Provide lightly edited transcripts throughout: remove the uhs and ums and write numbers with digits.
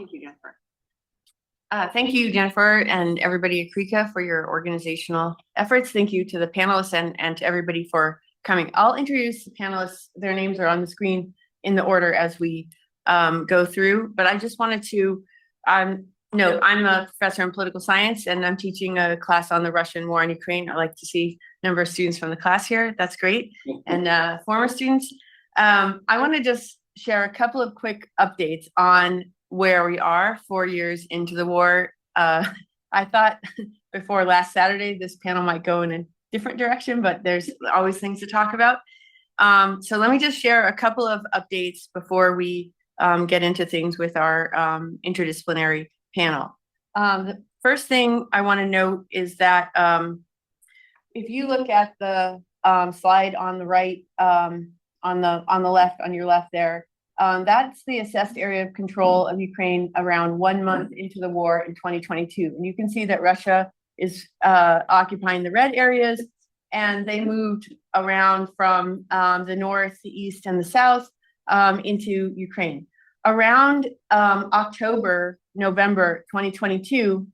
Thank you, Jennifer. Thank you, Jennifer, and everybody at CREECA for your organizational efforts. Thank you to the panelists and to everybody for coming. I'll introduce the panelists. Their names are on the screen in the order as we go through, but I just wanted to note I'm a professor in political science and I'm teaching a class on the Russian war in Ukraine. I like to see a number of students from the class here. That's great. And former students. I want to just share a couple of quick updates on where we are 4 years into the war. I thought before last Saturday, this panel might go in a different direction, but there's always things to talk about. So let me just share a couple of updates before we get into things with our interdisciplinary panel. The first thing I want to note is that if you look at the slide on the right, on the left, on your left there, that's the assessed area of control of Ukraine around 1 month into the war in 2022. And you can see that Russia is occupying the red areas, and they moved around from the north, the east, and the south into Ukraine. Around October, November 2022,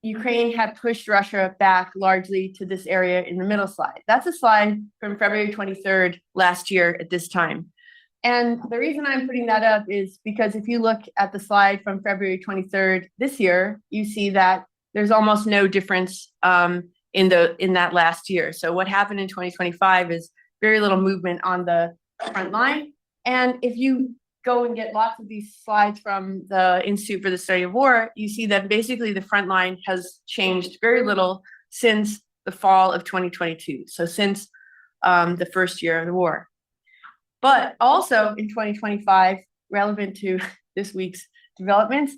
Ukraine had pushed Russia back largely to this area in the middle slide. That's a slide from February 23rd last year at this time. And the reason I'm putting that up is because if you look at the slide from February 23rd this year, you see that there's almost no difference in that last year. So what happened in 2025 is very little movement on the front line. And if you go and get lots of these slides from the Institute for the Study of War, you see that basically the front line has changed very little since the fall of 2022. So since the first year of the war. But also in 2025, relevant to this week's developments,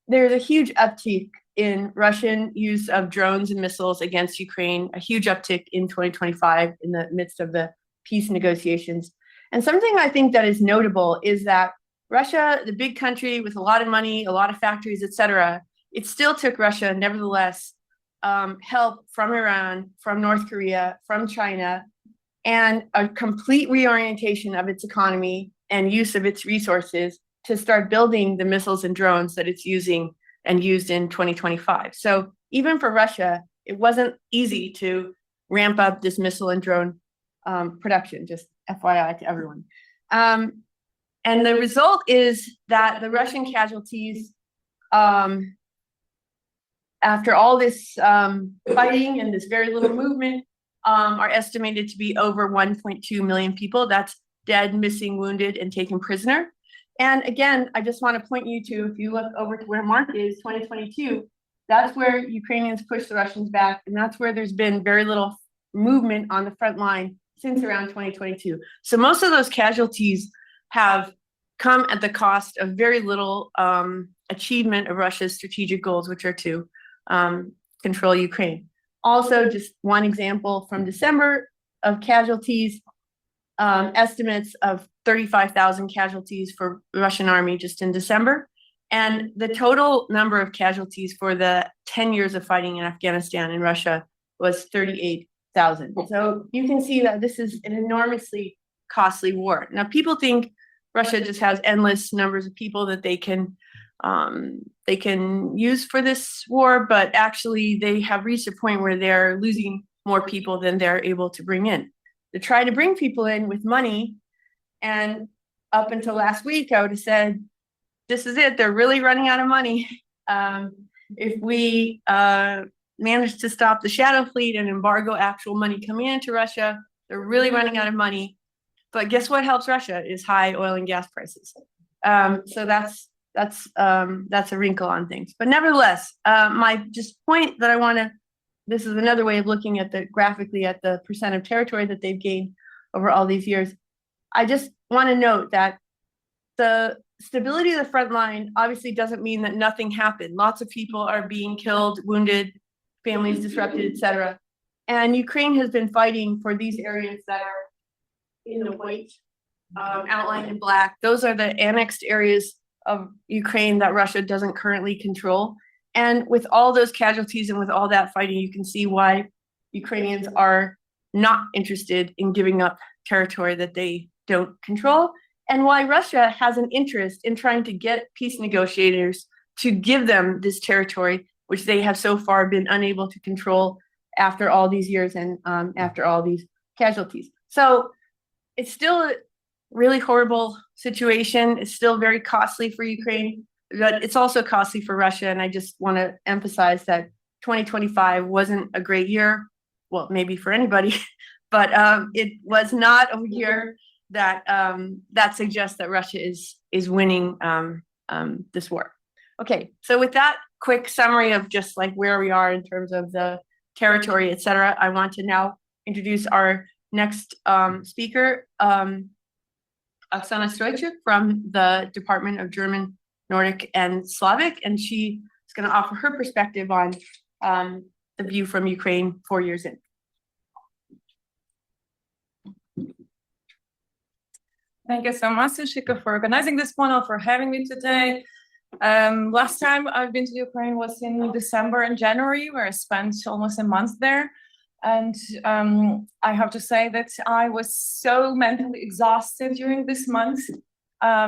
there's a huge uptick in Russian use of drones and missiles against Ukraine, a huge uptick in 2025 in the midst of the peace negotiations. And something I think that is notable is that Russia, the big country with a lot of money, a lot of factories, etc., it still took Russia, nevertheless, help from Iran, from North Korea, from China, and a complete reorientation of its economy and use of its resources to start building the missiles and drones that it's using and used in 2025. So even for Russia, it wasn't easy to ramp up this missile and drone production, just FYI to everyone. And the result is that the Russian casualties, after all this fighting and this very little movement, are estimated to be over 1.2 million people. That's dead, missing, wounded, and taken prisoner. And again, I just want to point you to, if you look over to where Mark is, 2022, that's where Ukrainians pushed the Russians back, and that's where there's been very little movement on the front line since around 2022. So most of those casualties have come at the cost of very little achievement of Russia's strategic goals, which are to control Ukraine. Also, just one example from December of casualties, estimates of 35,000 casualties for the Russian army just in December. And the total number of casualties for the 10 years of fighting in Afghanistan and Russia was 38,000. So you can see that this is an enormously costly war. Now, people think Russia just has endless numbers of people that they can use for this war, but actually they have reached a point where they're losing more people than they're able to bring in. To try to bring people in with money, and up until last week, I would have said, this is it, they're really running out of money. If we manage to stop the shadow fleet and embargo actual money coming into Russia, they're really running out of money. But guess what helps Russia is high oil and gas prices. So that's a wrinkle on things. But nevertheless, my just point that I want to, this is another way of looking at graphically at the percent of territory that they've gained over all these years. I just want to note that the stability of the front line obviously doesn't mean that nothing happened. Lots of people are being killed, wounded, families disrupted, etc. And Ukraine has been fighting for these areas that are in the white, outlined in black. Those are the annexed areas of Ukraine that Russia doesn't currently control. And with all those casualties and with all that fighting, you can see why Ukrainians are not interested in giving up territory that they don't control. and why Russia has an interest in trying to get peace negotiators to give them this territory, which they have so far been unable to control after all these years and after all these casualties. So it's still a really horrible situation. It's still very costly for Ukraine, but it's also costly for Russia. And I just want to emphasize that 2025 wasn't a great year. Well, maybe for anybody, but it was not a year that that suggests that Russia is winning this war. Okay, so with that quick summary of just like where we are in terms of the territory, et cetera, I want to now introduce our next speaker, Oksana Stoychuk from the Department of German, Nordic, and Slavic, and she is going to offer her perspective on the view from Ukraine 4 years in. Thank you so much, Yoshiko, for organizing this panel, for having me today. Last time I've been to Ukraine was in December and January, where I spent almost a month there. And I have to say that I was so mentally exhausted during this month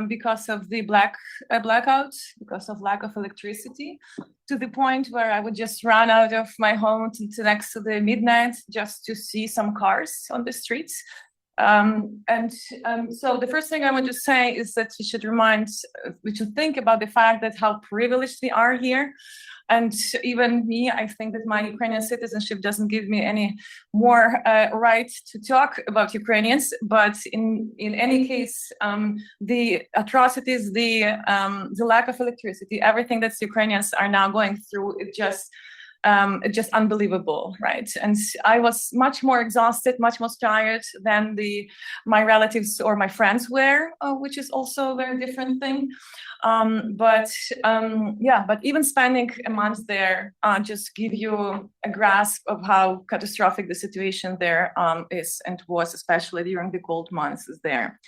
because of the blackout, because of lack of electricity, to the point where I would just run out of my home to next to the midnight just to see some cars on the streets. So the first thing I want to say is that we should think about the fact that how privileged we are here. And even me, I think that my Ukrainian citizenship doesn't give me any more right to talk about Ukrainians. But in any case, the atrocities, the lack of electricity, everything that Ukrainians are now going through, it's just unbelievable, right? And I was much more exhausted, much more tired than my relatives or my friends were, which is also a very different thing. But even spending a month there just give you a grasp of how catastrophic the situation there is and was, especially during the cold months there.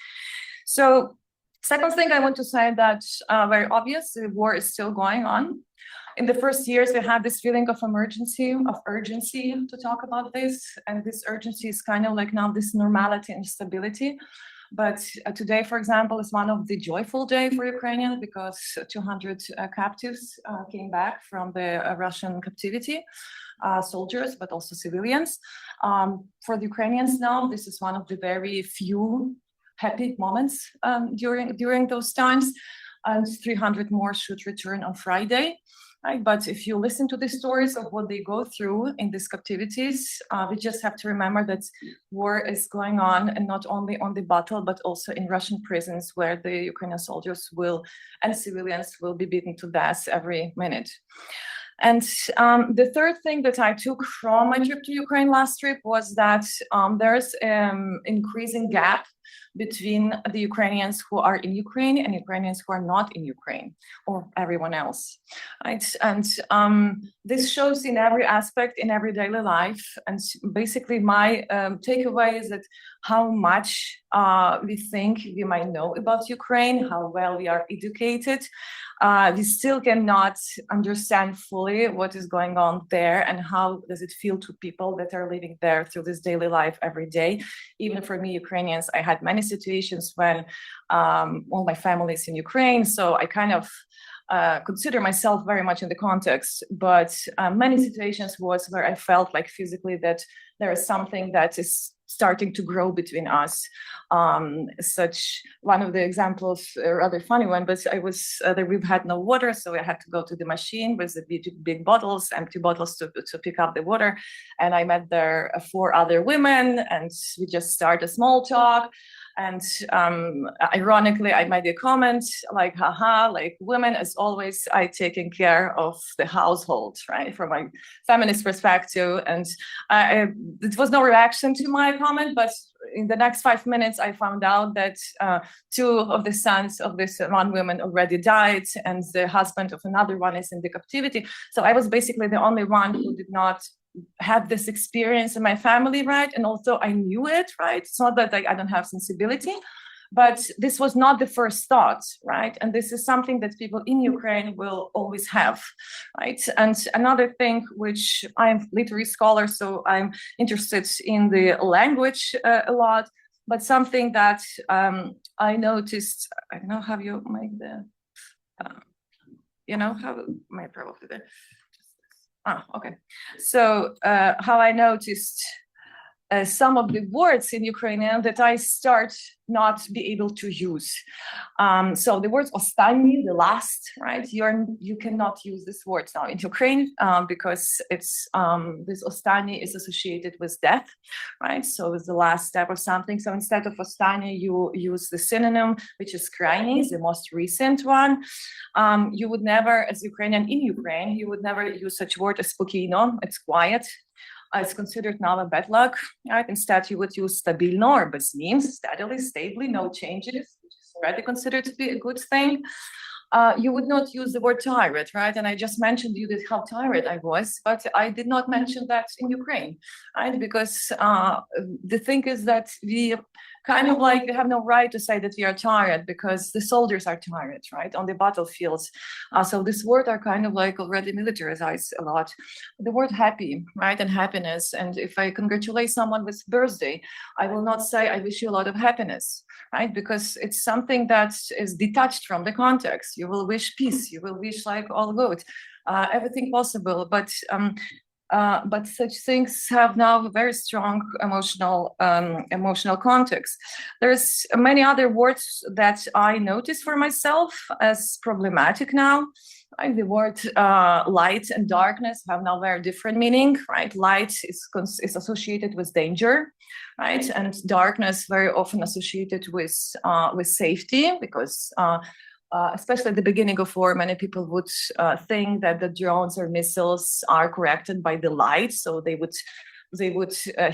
So, second thing I want to say that very obvious, the war is still going on. In the first years, we had this feeling of urgency to talk about this. And this urgency is kind of like now this normality and stability. But today, for example, is one of the joyful day for Ukrainians because 200 captives came back from the Russian captivity, soldiers, but also civilians. For the Ukrainians now, this is one of the very few happy moments during those times. And 300 more should return on Friday. Right? But if you listen to the stories of what they go through in these captivities, we just have to remember that war is going on, and not only on the battle, but also in Russian prisons where the Ukrainian soldiers and civilians will be beaten to death every minute. And the third thing that I took from my trip to Ukraine last trip was that there's an increasing gap between the Ukrainians who are in Ukraine and Ukrainians who are not in Ukraine, or everyone else, right? And this shows in every aspect in every daily life. And basically my takeaway is that how much we think we might know about Ukraine, how well we are educated, we still cannot understand fully what is going on there and how does it feel to people that are living there through this daily life every day. Even for me, Ukrainians, I had many situations when all my family is in Ukraine, so I kind of consider myself very much in the context, but many situations was where I felt like physically that there is something that is starting to grow between us. Such one of the examples, a rather funny one, but I was there, we've had no water, so I had to go to the machine with the big bottles, empty bottles to pick up the water. And I met there 4 other women, and we just started a small talk. And ironically, I made a comment like, haha, like women, as always, I taking care of the household, right, from my feminist perspective. And it was no reaction to my comment, but in the next 5 minutes, I found out that 2 of the sons of this one woman already died, and the husband of another one is in the captivity. So I was basically the only one who did not have this experience in my family, right? And also I knew it, right? It's not that I don't have sensibility, but this was not the first thought, right? And this is something that people in Ukraine will always have, right? And another thing, which I'm literary scholar, so I'm interested in the language a lot. but something that I noticed. I don't know how you make the, how my probably the. Okay. So how I noticed some of the words in Ukrainian that I start not be able to use. So the words "ostanny," the last, right? You cannot use this word now in Ukraine because it's this "ostanny" is associated with death, right? So it's the last step of something. So instead of "ostanny," you use the synonym, which is "krayny," the most recent one. You would never, as Ukrainian in Ukraine, you would never use such word as "spokійно." It's quiet. It's considered now a bad luck, right? Instead, you would use "stabilno" or "beznim," steadily, stably, no changes, which is already considered to be a good thing. You would not use the word "tired," right? And I just mentioned you that how tired I was, but I did not mention that in Ukraine, right? Because the thing is that we kind of like have no right to say that we are tired because the soldiers are tired, right, on the battlefields. So this word are kind of like already militarized a lot. The word "happy," right, and happiness. And if I congratulate someone with birthday, I will not say I wish you a lot of happiness, right, because it's something that is detached from the context. You will wish peace. You will wish like all good, everything possible. But such things have now a very strong emotional context. There's many other words that I notice for myself as problematic now. Right? The word light and darkness have now very different meaning. Right, light is associated with danger, right, and darkness very often associated with safety because. Especially at the beginning of war, many people would think that the drones or missiles are corrected by the light, so they would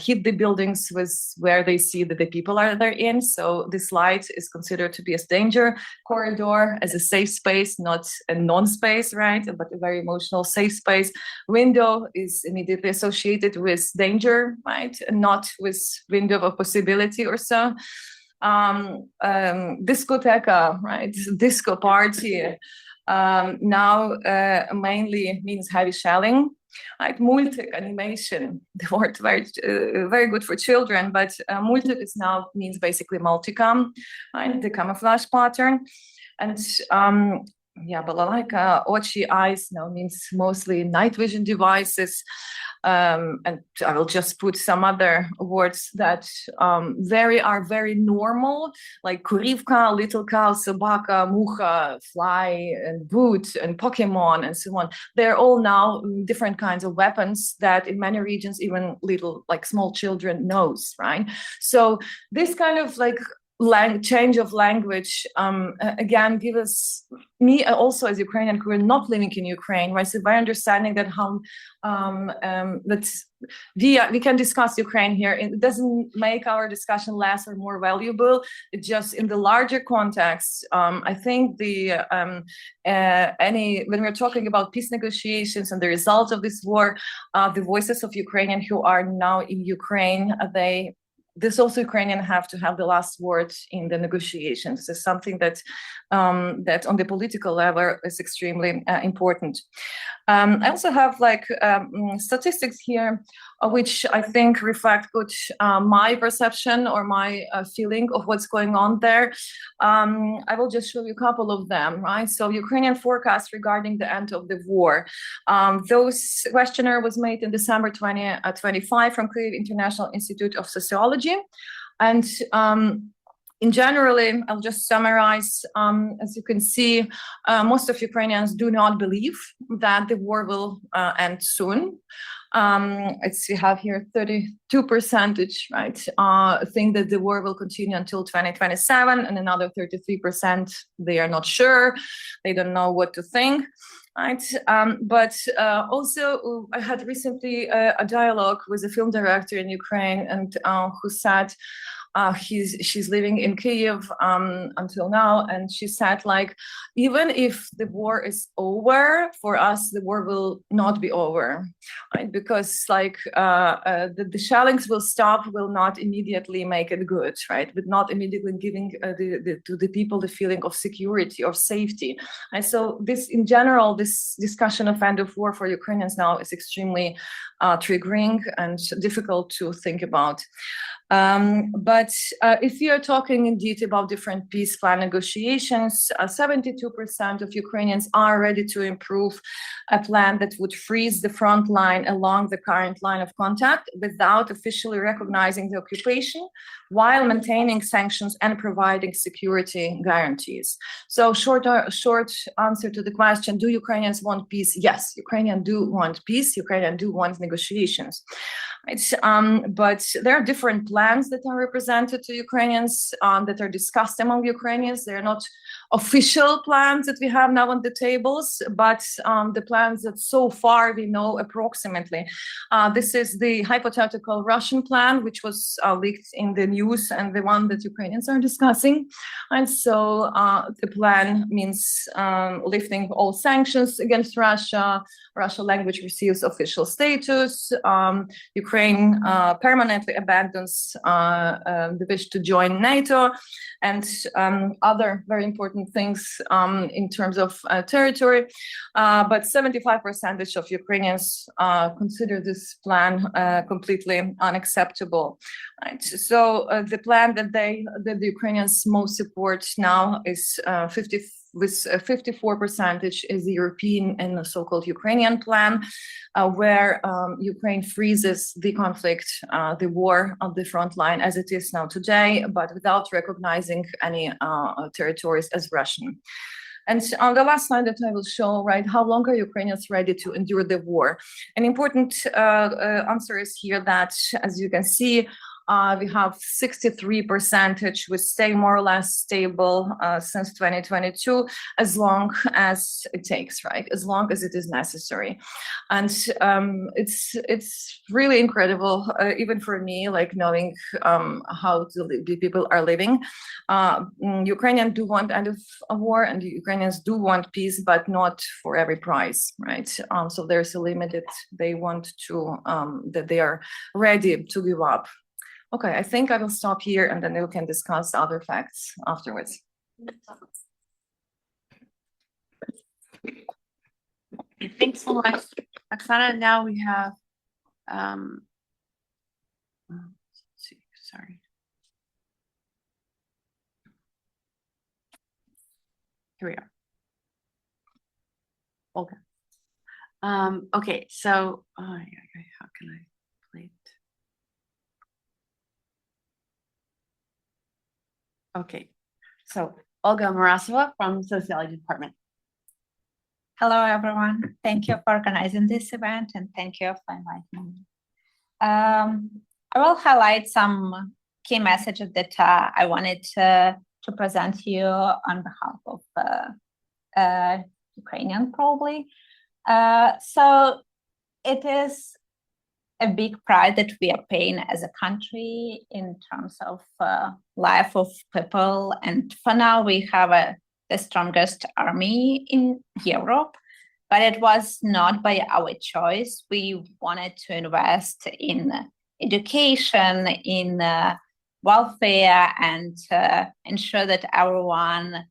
hit the buildings with where they see that the people are there in. So this light is considered to be as danger. Corridor as a safe space, not a non-space, right, but a very emotional safe space. Window is immediately associated with danger, right, and not with window of possibility or so. Discoteca, right? Disco party now mainly means heavy shelling. Right? Multic animation, the word very good for children, but multic is now means basically multicam, right? The camouflage pattern, and balalaika, ochi, eyes now means mostly night vision devices. And I will just put some other words that are very normal, like kurivka, little cow, собака, mucha, fly, and boot, and Pokemon, and so on. They're all now different kinds of weapons that in many regions even little, like small children knows, right? So this kind of like change of language again give us me also as Ukrainian who are not living in Ukraine, right? So by understanding that how that we can discuss Ukraine here, it doesn't make our discussion less or more valuable. It just in the larger context, I think when we're talking about peace negotiations and the results of this war, the voices of Ukrainians who are now in Ukraine, this also Ukrainian have to have the last word in the negotiations. This is something that that on the political level is extremely important. I also have like statistics here, which I think reflect good my perception or my feeling of what's going on there. I will just show you a couple of them, right? So Ukrainian forecast regarding the end of the war. Those questionnaire was made in December 2025 from Kydd International Institute of Sociology. And in generally, I'll just summarize, as you can see, most of Ukrainians do not believe that the war will end soon. We have here 32%, right, think that the war will continue until 2027, and another 33%, they are not sure, they don't know what to think. Right, but also I had recently a dialogue with a film director in Ukraine, and who said she's living in Kyiv until now, and she said like, even if the war is over, for us the war will not be over, right? Because like the shellings will stop, will not immediately make it good, right? But not immediately giving to the people the feeling of security or safety. And so this, in general, this discussion of end of war for Ukrainians now is extremely triggering and difficult to think about. But if you're talking indeed about different peace plan negotiations, 72% of Ukrainians are ready to improve a plan that would freeze the front line along the current line of contact without officially recognizing the occupation, while maintaining sanctions and providing security guarantees. So short answer to the question, do Ukrainians want peace? Yes, Ukrainians do want peace. Ukrainians do want negotiations. But there are different plans that are represented to Ukrainians that are discussed among Ukrainians. They're not official plans that we have now on the tables, but the plans that so far we know approximately. This is the hypothetical Russian plan, which was leaked in the news, and the one that Ukrainians are discussing. And so the plan means lifting all sanctions against Russia. Russian language receives official status. Ukraine permanently abandons the wish to join NATO, and other very important things in terms of territory. But 75% of Ukrainians consider this plan completely unacceptable. Right? So the plan that the Ukrainians most support now is 54% is the European and the so-called Ukrainian plan, where Ukraine freezes the conflict, the war on the front line as it is now today, but without recognizing any territories as Russian. And on the last slide that I will show, right, how long are Ukrainians ready to endure the war? An important answer is here that, as you can see, we have 63%, which stay more or less stable since 2022, as long as it takes, right? As long as it is necessary. And it's really incredible, even for me, like knowing how the people are living. Ukrainians do want end of a war, and Ukrainians do want peace, but not for every price, right? So there's a limit that they want to, that they are ready to give up. Okay, I think I will stop here, and then we can discuss other facts afterwards. Thanks so much, Oksana. Now we have, let's see, sorry. Here we are. Olga. Okay, so, how can I play it? Okay, so Olga Murasova from the Sociology Department. Hello, everyone. Thank you for organizing this event, and thank you for inviting me. I will highlight some key messages that I wanted to present to you on behalf of Ukrainian, probably. So it is a big price that we are paying as a country in terms of life of people. And for now, we have the strongest army in Europe, but it was not by our choice. We wanted to invest in education, in welfare, and ensure that everyone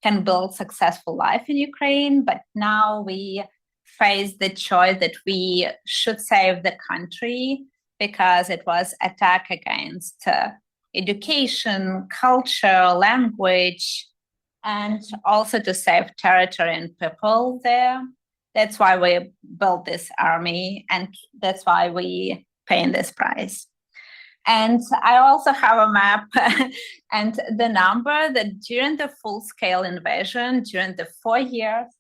can build successful life in Ukraine. But now we face the choice that we should save the country because it was attack against education, culture, language, and also to save territory and people there. That's why we built this army, and that's why we pay this price. And I also have a map and the number that during the full-scale invasion, during the 4 years,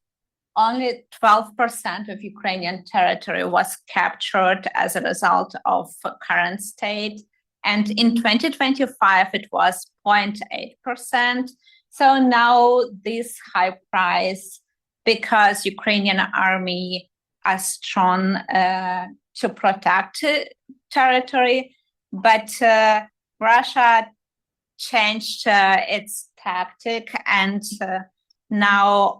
only 12% of Ukrainian territory was captured as a result of current state. And in 2025, it was 0.8%. So now this high price, because Ukrainian army are strong to protect territory, but Russia changed its tactic, and now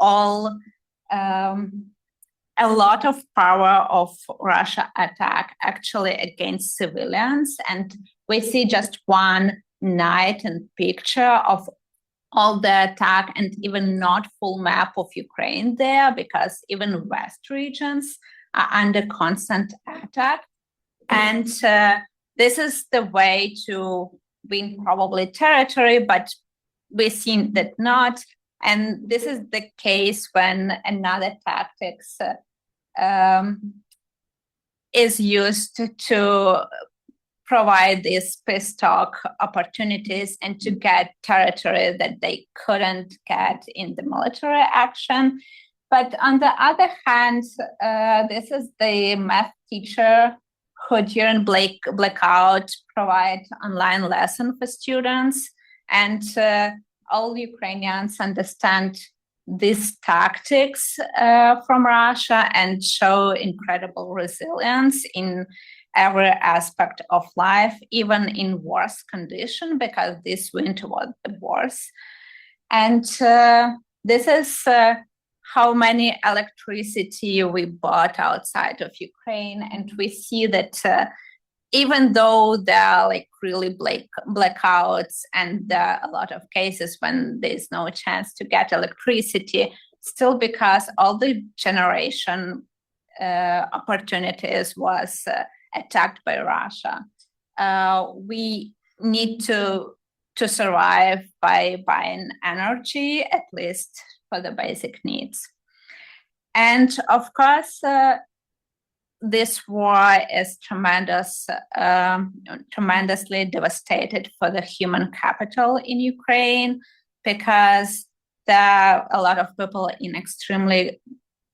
a lot of power of Russia attack actually against civilians. And we see just one night and picture of all the attack, and even not full map of Ukraine there, because even west regions are under constant attack. And this is the way to win probably territory, but we've seen that not. And this is the case when another tactics is used to provide these peace talk opportunities and to get territory that they couldn't get in the military action. But on the other hand, this is the math teacher who during blackout provide online lesson for students. And all Ukrainians understand these tactics from Russia and show incredible resilience in every aspect of life, even in worse condition, because this winter was the worst. And this is how many electricity we bought outside of Ukraine. And we see that even though there are like really blackouts and there are a lot of cases when there's no chance to get electricity, still because all the generation opportunities was attacked by Russia. We need to survive by buying energy, at least for the basic needs. And of course, this war is tremendously devastated for the human capital in Ukraine, because there are a lot of people in extremely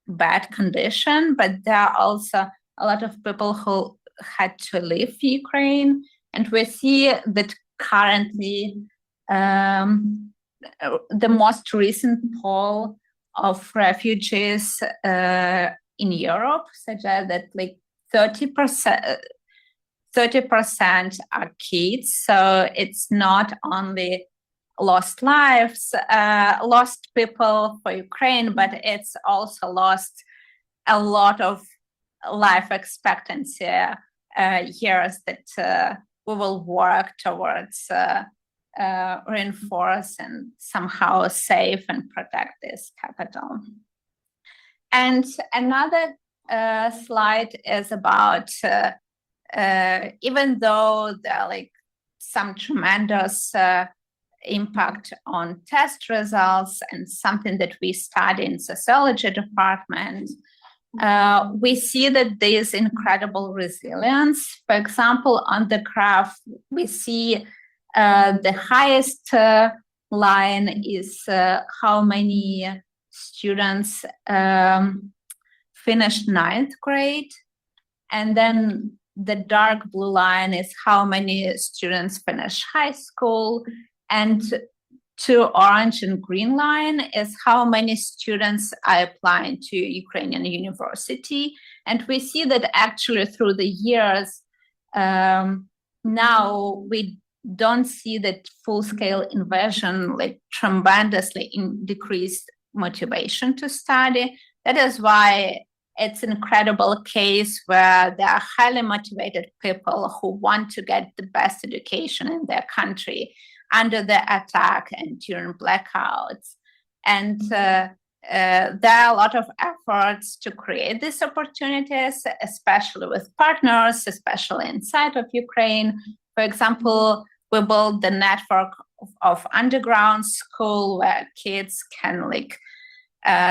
bad condition, but there are also a lot of people who had to leave Ukraine. And we see that currently the most recent poll of refugees in Europe suggests that like 30% are kids. So it's not only lost lives, lost people for Ukraine, but it's also lost a lot of life expectancy years that we will work towards reinforce and somehow save and protect this capital. And another slide is about even though there are like some tremendous impact on test results and something that we study in sociology department, we see that there is incredible resilience. For example, on the graph, we see the highest line is how many students finished 9th grade. And then the dark blue line is how many students finish high school. And to orange and green line is how many students are applying to Ukrainian university. And we see that actually through the years, now we don't see that full-scale invasion like tremendously decreased motivation to study. That is why it's an incredible case where there are highly motivated people who want to get the best education in their country under the attack and during blackouts. And there are a lot of efforts to create these opportunities, especially with partners, especially inside of Ukraine. For example, we built the network of underground school where kids can like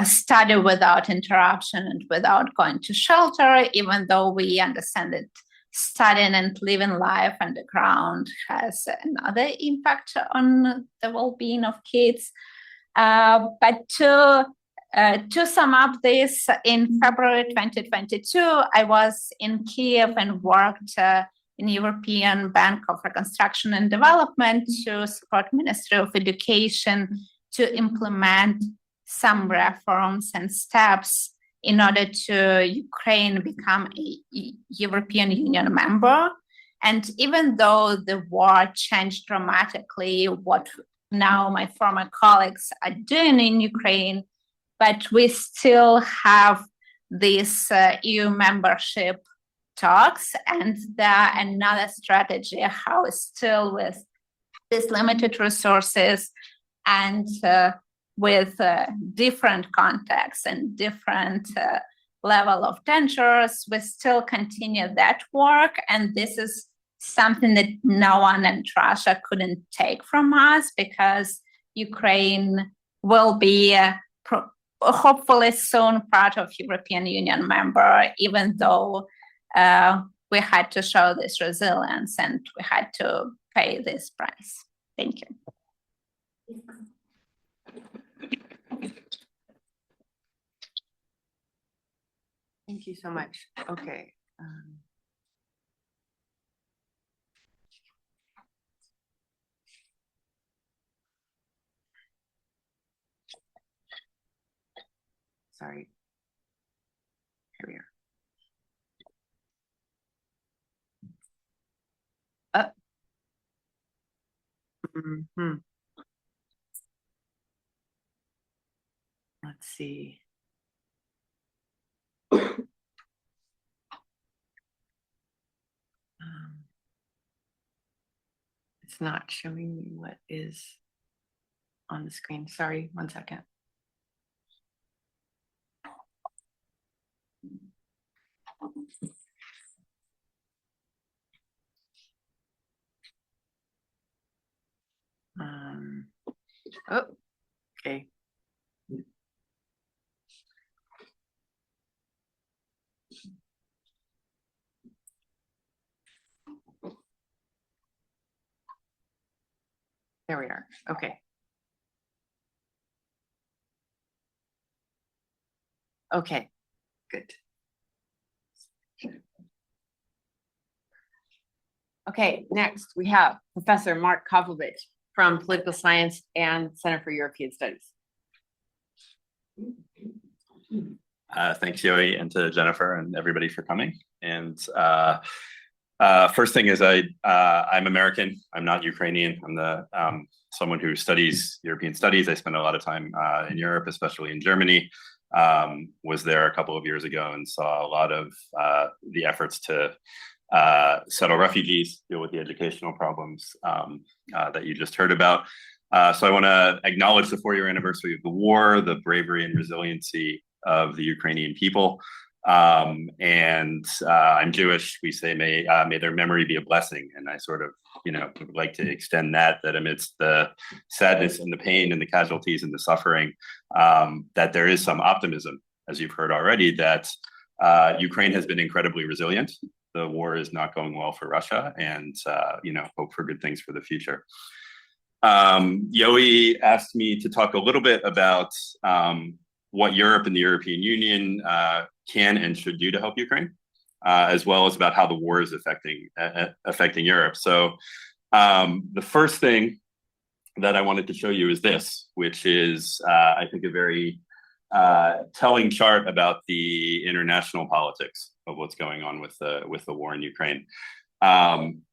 study without interruption and without going to shelter, even though we understand that studying and living life underground has another impact on the well-being of kids. But to sum up this, in February 2022, I was in Kyiv and worked in European Bank of Reconstruction and Development to support Ministry of Education to implement some reforms and steps in order to Ukraine become a European Union member. And even though the war changed dramatically what now my former colleagues are doing in Ukraine, but we still have this EU membership talks, and there another strategy how still with these limited resources and with different contexts and different level of dangers, we still continue that work. And this is something that no one in Russia couldn't take from us, because Ukraine will be hopefully soon part of European Union member, even though we had to show this resilience and we had to pay this price. Thank you. Thank you so much. Okay. Sorry. Here we are. Let's see. It's not showing me what is on the screen. Sorry, 1 second. Oh, okay. There we are. Okay. Okay, good. Okay, next we have Professor Mark Copelovitch from Political Science and Center for European Studies. Thanks, Yoey, and to Jennifer and everybody for coming. And first thing is I'm American. I'm not Ukrainian. I'm someone who studies European studies. I spent a lot of time in Europe, especially in Germany. Was there a couple of years ago and saw a lot of the efforts to settle refugees, deal with the educational problems that you just heard about. So I want to acknowledge the 4-year anniversary of the war, the bravery and resiliency of the Ukrainian people. And I'm Jewish. We say may their memory be a blessing. And I sort of, would like to extend that amidst the sadness and the pain and the casualties and the suffering, that there is some optimism, as you've heard already, that Ukraine has been incredibly resilient. The war is not going well for Russia, and hope for good things for the future. Yoey asked me to talk a little bit about what Europe and the European Union can and should do to help Ukraine, as well as about how the war is affecting Europe. So the first thing that I wanted to show you is this, which is I think a very telling chart about the international politics of what's going on with the war in Ukraine.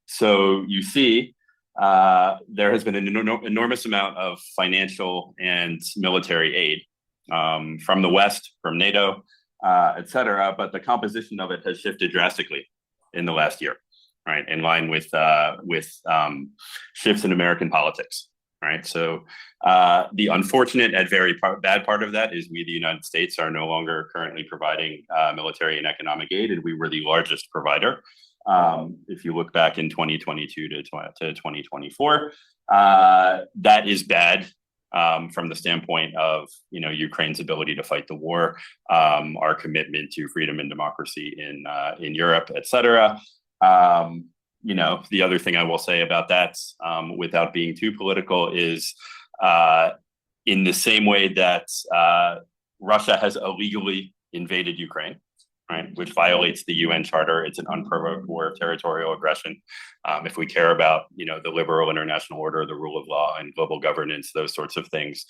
So you see, there has been an enormous amount of financial and military aid from the West, from NATO, et cetera, but the composition of it has shifted drastically in the last year, right? In line with shifts in American politics, right? So the unfortunate and very bad part of that is we, the United States, are no longer currently providing military and economic aid, and we were the largest provider. If you look back in 2022 to 2024, that is bad. From the standpoint of Ukraine's ability to fight the war, our commitment to freedom and democracy in Europe, et cetera. The other thing I will say about that, without being too political, is in the same way that Russia has illegally invaded Ukraine, right, which violates the UN Charter. It's an unprovoked war of territorial aggression. If we care about, the liberal international order, the rule of law, and global governance, those sorts of things,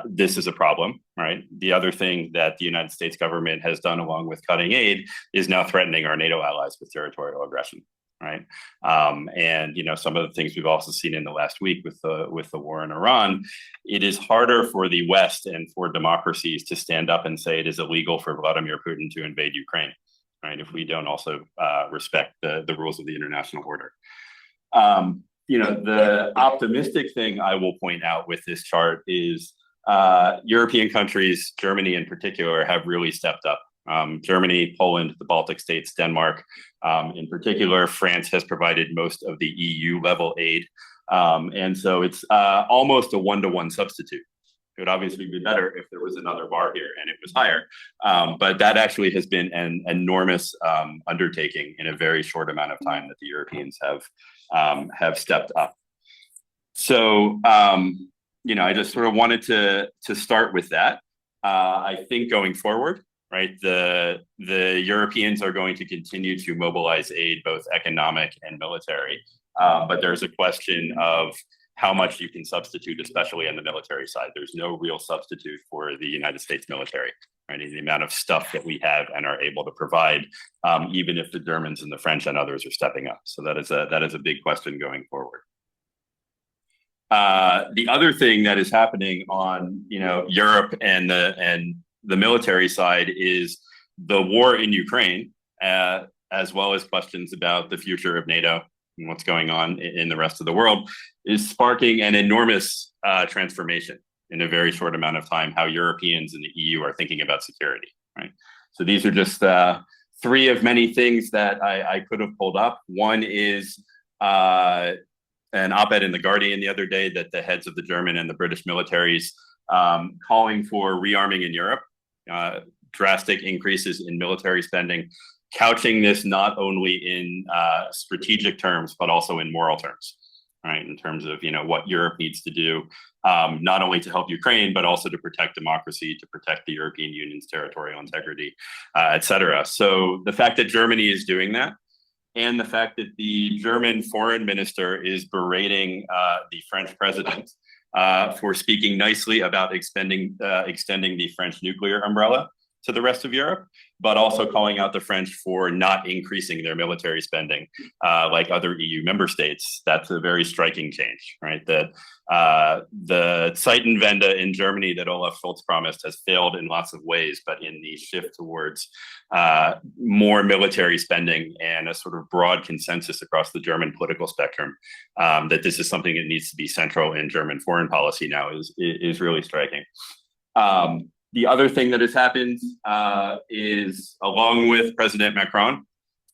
this is a problem, right? The other thing that the United States government has done, along with cutting aid, is now threatening our NATO allies with territorial aggression, right? And some of the things we've also seen in the last week with the war in Iran, it is harder for the West and for democracies to stand up and say it is illegal for Vladimir Putin to invade Ukraine, right? If we don't also respect the rules of the international order. The optimistic thing I will point out with this chart is European countries, Germany in particular, have really stepped up. Germany, Poland, the Baltic states, Denmark. In particular, France has provided most of the EU level aid. And so it's almost a one-to-one substitute. It would obviously be better if there was another bar here and it was higher. But that actually has been an enormous undertaking in a very short amount of time that the Europeans have stepped up. So, I just sort of wanted to start with that. I think going forward, right, the Europeans are going to continue to mobilize aid, both economic and military. But there's a question of how much you can substitute, especially on the military side. There's no real substitute for the United States military, right? The amount of stuff that we have and are able to provide, even if the Germans and the French and others are stepping up. So that is a big question going forward. The other thing that is happening on Europe and the military side is the war in Ukraine, as well as questions about the future of NATO and what's going on in the rest of the world, is sparking an enormous transformation in a very short amount of time, how Europeans and the EU are thinking about security, right? So these are just three of many things that I could have pulled up. One is an op-ed in The Guardian the other day that the heads of the German and the British militaries calling for rearming in Europe, drastic increases in military spending, couching this not only in strategic terms, but also in moral terms, right? In terms of, what Europe needs to do, not only to help Ukraine, but also to protect democracy, to protect the European Union's territorial integrity, et cetera. So the fact that Germany is doing that, and the fact that the German foreign minister is berating the French president for speaking nicely about extending the French nuclear umbrella to the rest of Europe, but also calling out the French for not increasing their military spending like other EU member states. That's a very striking change, right? That the Zeitenwende in Germany that Olaf Scholz promised has failed in lots of ways, but in the shift towards more military spending and a sort of broad consensus across the German political spectrum that this is something that needs to be central in German foreign policy now is really striking. The other thing that has happened is, along with President Macron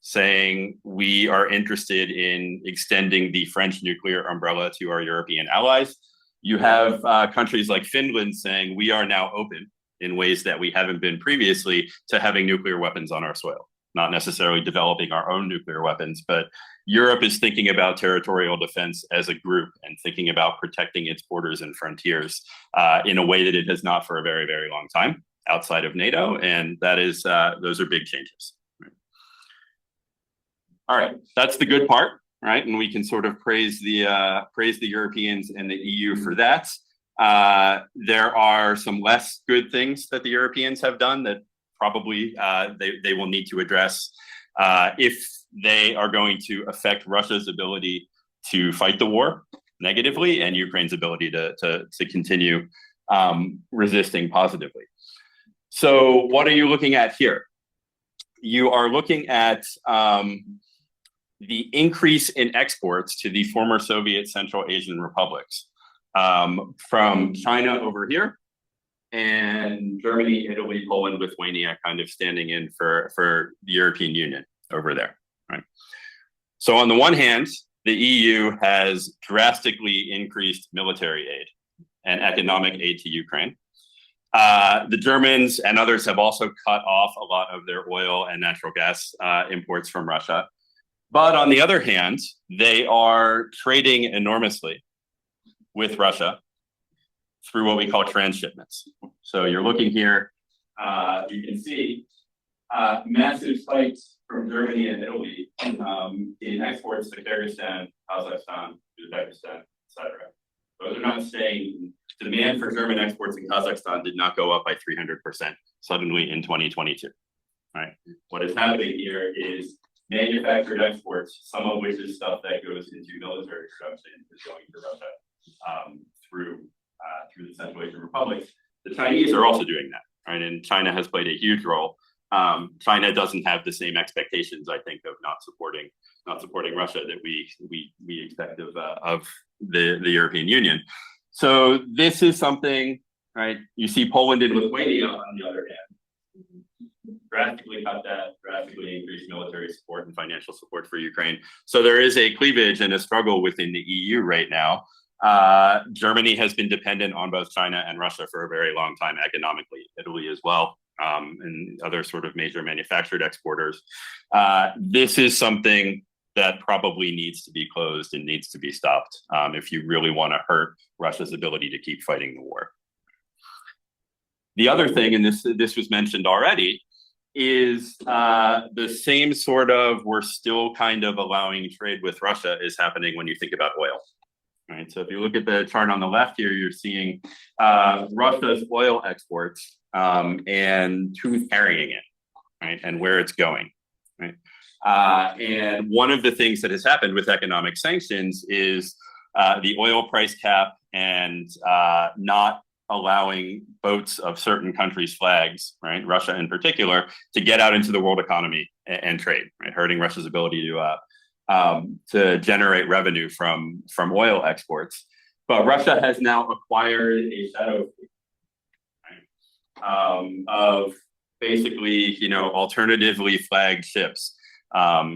saying we are interested in extending the French nuclear umbrella to our European allies, you have countries like Finland saying we are now open in ways that we haven't been previously to having nuclear weapons on our soil. Not necessarily developing our own nuclear weapons, but Europe is thinking about territorial defense as a group and thinking about protecting its borders and frontiers in a way that it has not for a very, very long time outside of NATO. And that is, those are big changes. Right. All right, that's the good part, right? And we can sort of praise the Europeans and the EU for that. There are some less good things that the Europeans have done that probably they will need to address if they are going to affect Russia's ability to fight the war negatively and Ukraine's ability to continue resisting positively. So what are you looking at here? You are looking at the increase in exports to the former Soviet Central Asian republics from China over here, and Germany, Italy, Poland, Lithuania kind of standing in for the European Union over there, right? So on the one hand, the EU has drastically increased military aid and economic aid to Ukraine. The Germans and others have also cut off a lot of their oil and natural gas imports from Russia. But on the other hand, they are trading enormously with Russia through what we call transshipments. So you're looking here, you can see massive spikes from Germany and Italy in exports to Kyrgyzstan, Kazakhstan, Uzbekistan, etc. Those are not staying. Demand for German exports in Kazakhstan did not go up by 300% suddenly in 2022. Right? What is happening here is manufactured exports, some of which is stuff that goes into military production, is going to Russia through the Central Asian republics. The Chinese are also doing that, right? And China has played a huge role. China doesn't have the same expectations, I think, of not supporting Russia that we expect of the European Union. So this is something, right? You see Poland and Lithuania on the other hand, drastically cut that, drastically increase military support and financial support for Ukraine. So there is a cleavage and a struggle within the EU right now. Germany has been dependent on both China and Russia for a very long time economically, Italy as well, and other sort of major manufactured exporters. This is something that probably needs to be closed and needs to be stopped if you really want to hurt Russia's ability to keep fighting the war. The other thing, and this was mentioned already, is the same sort of we're still kind of allowing trade with Russia is happening when you think about oil. Right. So if you look at the chart on the left here, you're seeing Russia's oil exports and who's carrying it, right, and where it's going. Right. And one of the things that has happened with economic sanctions is the oil price cap and not allowing boats of certain countries' flags, right, Russia in particular, to get out into the world economy and trade, right, hurting Russia's ability to generate revenue from oil exports. But Russia has now acquired a shadow fleet, right, of basically, alternatively flagged ships.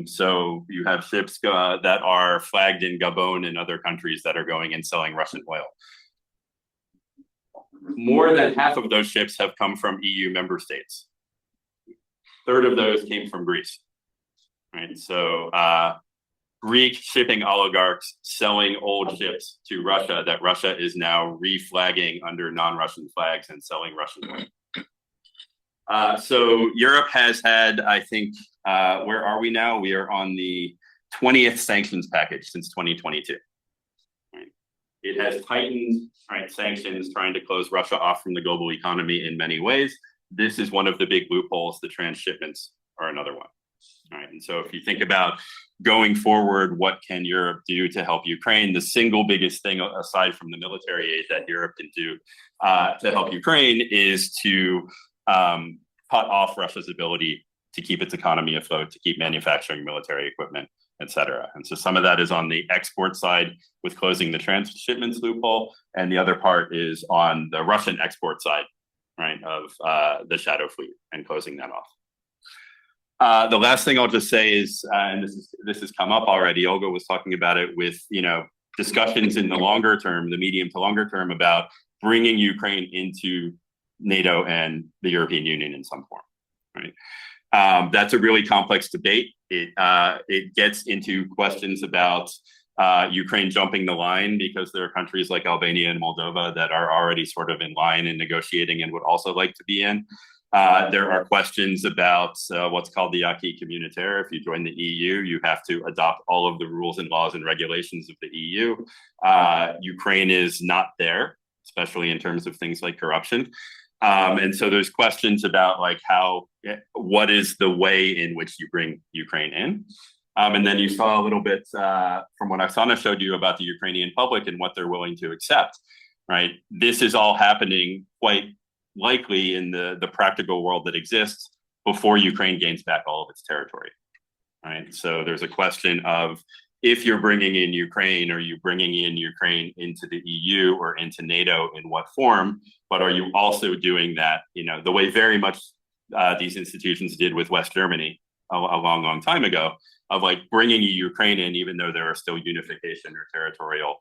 So you have ships that are flagged in Gabon and other countries that are going and selling Russian oil. More than half of those ships have come from EU member states. A third of those came from Greece. Right. So Greek shipping oligarchs selling old ships to Russia that Russia is now reflagging under non-Russian flags and selling Russian oil. So Europe has had, I think, where are we now? We are on the 20th sanctions package since 2022. Right. It has tightened, right, sanctions, trying to close Russia off from the global economy in many ways. This is one of the big loopholes. The transshipments are another one. All right. And so if you think about going forward, what can Europe do to help Ukraine? The single biggest thing, aside from the military aid that Europe can do to help Ukraine, is to cut off Russia's ability to keep its economy afloat, to keep manufacturing military equipment, et cetera. And so some of that is on the export side with closing the transshipments loophole, and the other part is on the Russian export side, right, of the shadow fleet and closing that off. The last thing I'll just say is, and this has come up already, Olga was talking about it with, discussions in the longer term, the medium to longer term, about bringing Ukraine into NATO and the European Union in some form, right? That's a really complex debate. It gets into questions about Ukraine jumping the line because there are countries like Albania and Moldova that are already sort of in line and negotiating and would also like to be in. There are questions about what's called the acquis communautaire. If you join the EU, you have to adopt all of the rules and laws and regulations of the EU. Ukraine is not there, especially in terms of things like corruption. And so there's questions about what is the way in which you bring Ukraine in? And then you saw a little bit from what Oksana showed you about the Ukrainian public and what they're willing to accept, right? This is all happening quite likely in the practical world that exists before Ukraine gains back all of its territory, right? So there's a question of, if you're bringing in Ukraine, are you bringing in Ukraine into the EU or into NATO, in what form? But are you also doing that, the way very much these institutions did with West Germany a long time ago, of bringing Ukraine in, even though there are still unification or territorial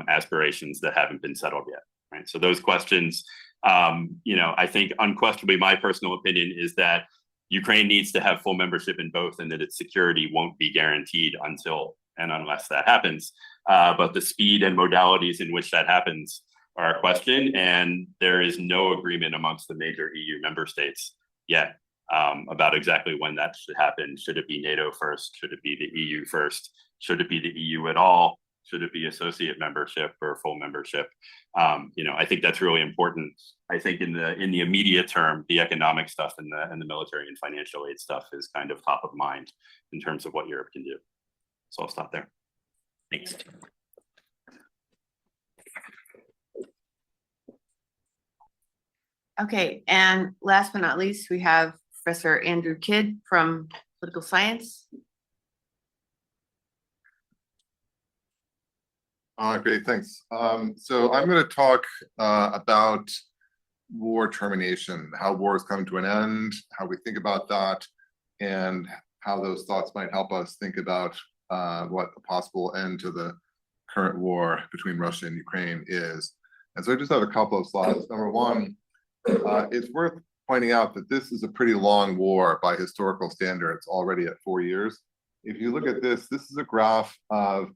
aspirations that haven't been settled yet, right? So those questions, I think unquestionably my personal opinion is that Ukraine needs to have full membership in both, and that its security won't be guaranteed until and unless that happens. But the speed and modalities in which that happens are a question, and there is no agreement amongst the major EU member states yet about exactly when that should happen. Should it be NATO first? Should it be the EU first? Should it be the EU at all? Should it be associate membership or full membership? I think that's really important. I think in the immediate term, the economic stuff and the military and financial aid stuff is kind of top of mind in terms of what Europe can do. So I'll stop there. Thanks. Okay, and last but not least, we have Professor Andrew Kydd from political science. Great, thanks. So I'm going to talk about war termination, how wars come to an end, how we think about that, and how those thoughts might help us think about what a possible end to the current war between Russia and Ukraine is. And so I just have a couple of slides. Number one, it's worth pointing out that this is a pretty long war by historical standards, already at 4 years. If you look at this, this is a graph of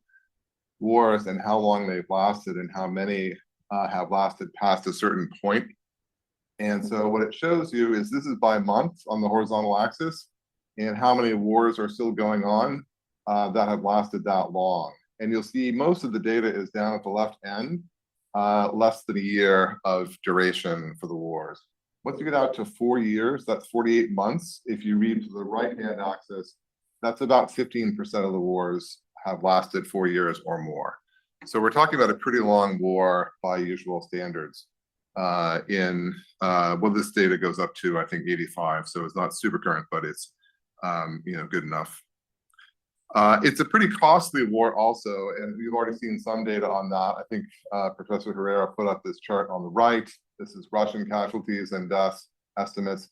wars and how long they've lasted and how many have lasted past a certain point. And so what it shows you is this is by month on the horizontal axis, and how many wars are still going on that have lasted that long. And you'll see most of the data is down at the left end, less than a year of duration for the wars. Once you get out to 4 years, that's 48 months. If you read to the right-hand axis, that's about 15% of the wars have lasted 4 years or more. So we're talking about a pretty long war by usual standards. Well, this data goes up to, I think, 85, so it's not super current, but it's good enough. It's a pretty costly war also, and we've already seen some data on that. I think Professor Herrera put up this chart on the right. This is Russian casualties and deaths estimates.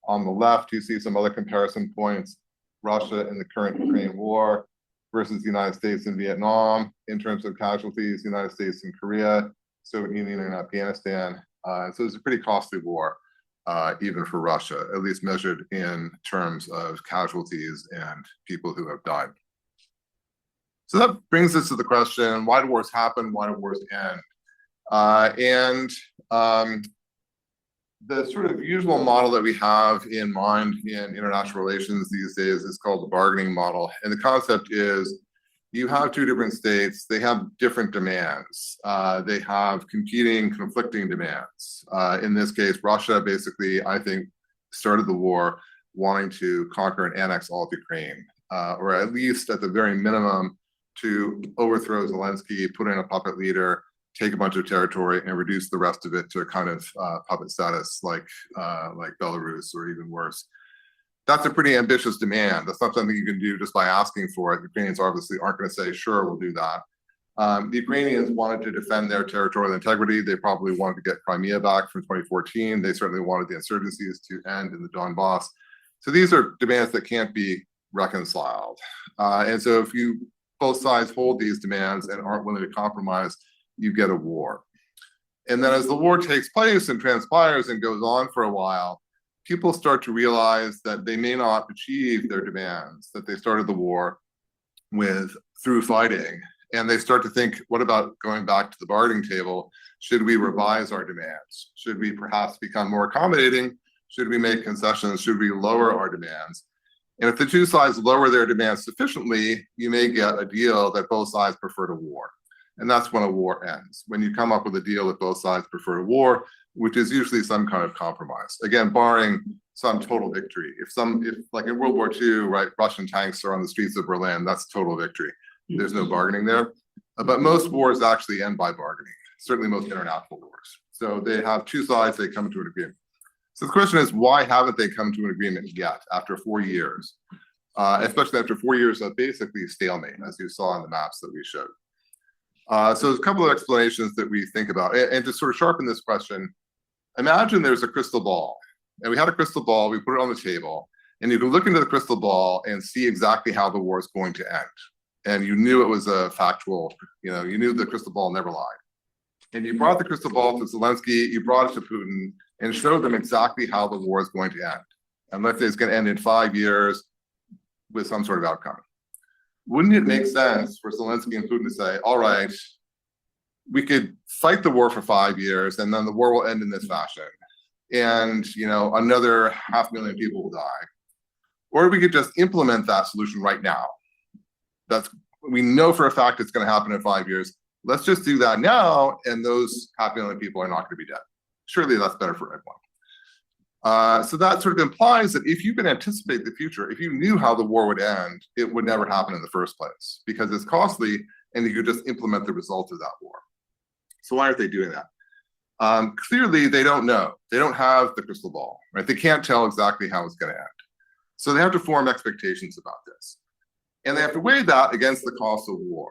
On the left, you see some other comparison points. Russia in the current Ukraine war versus the United States in Vietnam in terms of casualties, the United States in Korea, Soviet Union and Afghanistan. And so it's a pretty costly war, even for Russia, at least measured in terms of casualties and people who have died. So that brings us to the question, why do wars happen? Why do wars end? The sort of usual model that we have in mind in international relations these days is called the bargaining model. And the concept is you have two different states, they have different demands. They have competing, conflicting demands. In this case, Russia basically, I think, started the war wanting to conquer and annex all of Ukraine, or at least at the very minimum to overthrow Zelensky, put in a puppet leader, take a bunch of territory and reduce the rest of it to a kind of puppet status like Belarus or even worse. That's a pretty ambitious demand. That's not something you can do just by asking for it. The Ukrainians obviously aren't going to say, sure, we'll do that. The Ukrainians wanted to defend their territorial integrity. They probably wanted to get Crimea back from 2014. They certainly wanted the insurgencies to end in the Donbass. So these are demands that can't be reconciled. And so if both sides hold these demands and aren't willing to compromise, you get a war. And then as the war takes place and transpires and goes on for a while, people start to realize that they may not achieve their demands that they started the war with through fighting. And they start to think, what about going back to the bargaining table? Should we revise our demands? Should we perhaps become more accommodating? Should we make concessions? Should we lower our demands? And if the two sides lower their demands sufficiently, you may get a deal that both sides prefer to war. And that's when a war ends, when you come up with a deal that both sides prefer to war, which is usually some kind of compromise. Again, barring some total victory. If like in World War II, right, Russian tanks are on the streets of Berlin, that's total victory. There's no bargaining there. But most wars actually end by bargaining, certainly most international wars. So they have two sides, they come to an agreement. So the question is, why haven't they come to an agreement yet after 4 years? Especially after 4 years of basically stalemate, as you saw in the maps that we showed. So there's a couple of explanations that we think about. And to sort of sharpen this question, imagine there's a crystal ball. And we had a crystal ball, we put it on the table, and you can look into the crystal ball and see exactly how the war is going to end. And you knew it was a factual, you knew the crystal ball never lied. And you brought the crystal ball to Zelensky, you brought it to Putin, and showed them exactly how the war is going to end. And let's say it's going to end in 5 years with some sort of outcome. Wouldn't it make sense for Zelensky and Putin to say, all right, we could fight the war for 5 years and then the war will end in this fashion. And, another 500,000 people will die. Or we could just implement that solution right now. We know for a fact it's going to happen in 5 years. Let's just do that now. And those 500,000 people are not going to be dead. Surely that's better for everyone. So that sort of implies that if you can anticipate the future, if you knew how the war would end, it would never happen in the first place because it's costly and you could just implement the result of that war. So why aren't they doing that? Clearly, they don't know. They don't have the crystal ball, right? They can't tell exactly how it's going to end. So they have to form expectations about this. And they have to weigh that against the cost of war.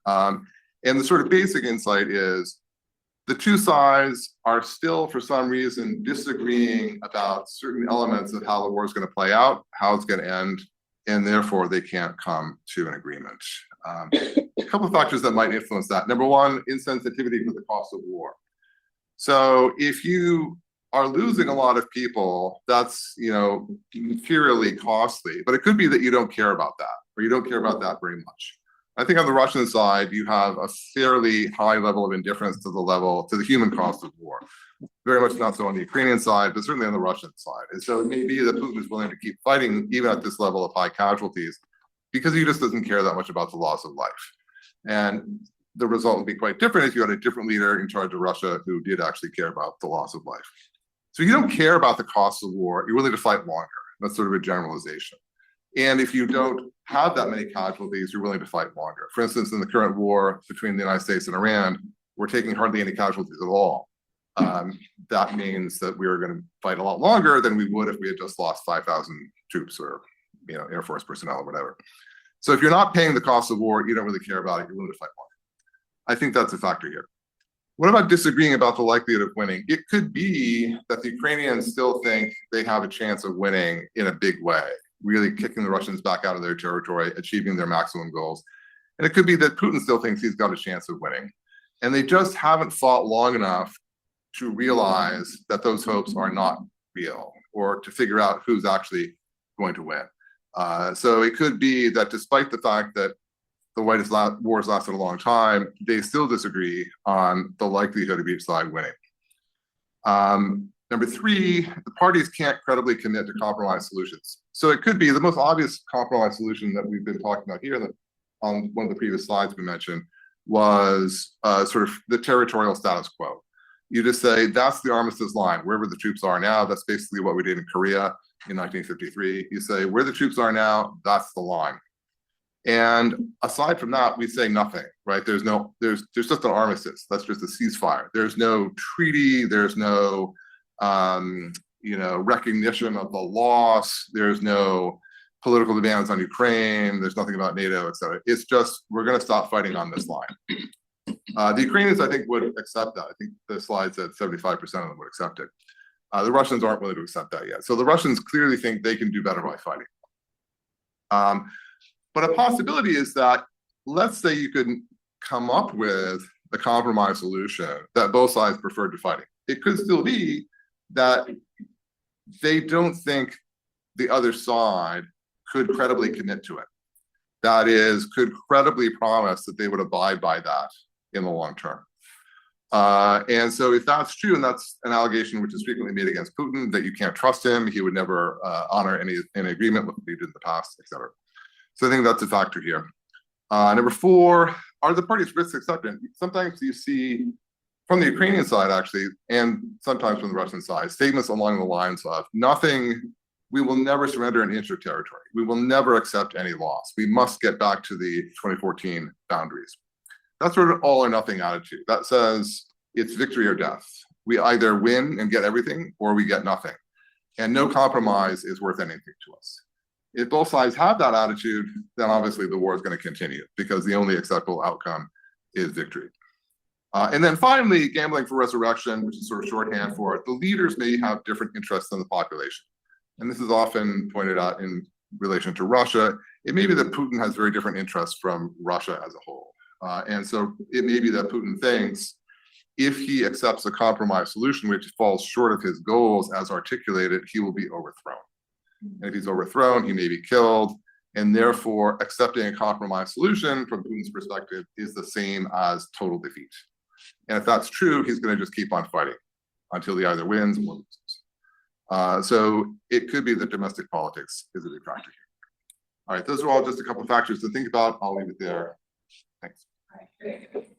And the sort of basic insight is the two sides are still, for some reason, disagreeing about certain elements of how the war is going to play out, how it's going to end, and therefore they can't come to an agreement. A couple of factors that might influence that. Number one, insensitivity to the cost of war. So if you are losing a lot of people, that's, materially costly, but it could be that you don't care about that, or you don't care about that very much. I think on the Russian side, you have a fairly high level of indifference to the human cost of war. Very much not so on the Ukrainian side, but certainly on the Russian side. And so it may be that Putin is willing to keep fighting even at this level of high casualties because he just doesn't care that much about the loss of life. And the result would be quite different if you had a different leader in charge of Russia who did actually care about the loss of life. So you don't care about the cost of war, you're willing to fight longer. That's sort of a generalization. And if you don't have that many casualties, you're willing to fight longer. For instance, in the current war between the United States and Iran, we're taking hardly any casualties at all. That means that we're going to fight a lot longer than we would if we had just lost 5,000 troops or Air Force personnel or whatever. So if you're not paying the cost of war, you don't really care about it, you're willing to fight longer. I think that's a factor here. What about disagreeing about the likelihood of winning? It could be that the Ukrainians still think they have a chance of winning in a big way, really kicking the Russians back out of their territory, achieving their maximum goals. And it could be that Putin still thinks he's got a chance of winning. And they just haven't fought long enough to realize that those hopes are not real, or to figure out who's actually going to win. So it could be that despite the fact that the war has lasted a long time, they still disagree on the likelihood of each side winning. Number three, the parties can't credibly commit to compromise solutions. So it could be the most obvious compromise solution that we've been talking about here, that on one of the previous slides we mentioned, was sort of the territorial status quo. You just say, that's the armistice line, wherever the troops are now. That's basically what we did in Korea in 1953. You say, where the troops are now, that's the line. And aside from that, we say nothing, right? There's just an armistice. That's just a ceasefire. There's no treaty. There's no, recognition of the loss. There's no political demands on Ukraine. There's nothing about NATO, et cetera. It's just, we're going to stop fighting on this line. The Ukrainians, I think, would accept that. I think the slide said 75% of them would accept it. The Russians aren't willing to accept that yet. So the Russians clearly think they can do better by fighting. But a possibility is that, let's say you could come up with a compromise solution that both sides preferred to fighting. It could still be that they don't think the other side could credibly commit to it. That is, could credibly promise that they would abide by that in the long term. And so if that's true, and that's an allegation which is frequently made against Putin, that you can't trust him, he would never honor any agreement with what he did in the past, et cetera. So I think that's a factor here. Number four, are the parties risk acceptant? Sometimes you see from the Ukrainian side, actually, and sometimes from the Russian side, statements along the lines of we will never surrender an inch of territory. We will never accept any loss. We must get back to the 2014 boundaries. That's sort of all or nothing attitude. That says it's victory or death. We either win and get everything, or we get nothing. And no compromise is worth anything to us. If both sides have that attitude, then obviously the war is going to continue, because the only acceptable outcome is victory. And then finally, gambling for resurrection, which is sort of shorthand for it. The leaders may have different interests than the population. And this is often pointed out in relation to Russia. It may be that Putin has very different interests from Russia as a whole. And so it may be that Putin thinks if he accepts a compromise solution which falls short of his goals as articulated, he will be overthrown. And if he's overthrown, he may be killed. And therefore, accepting a compromise solution from Putin's perspective is the same as total defeat. And if that's true, he's going to just keep on fighting until he either wins or loses. So it could be that domestic politics is a big factor here. All right, those are all just a couple of factors to think about. I'll leave it there. Thanks. All right, great.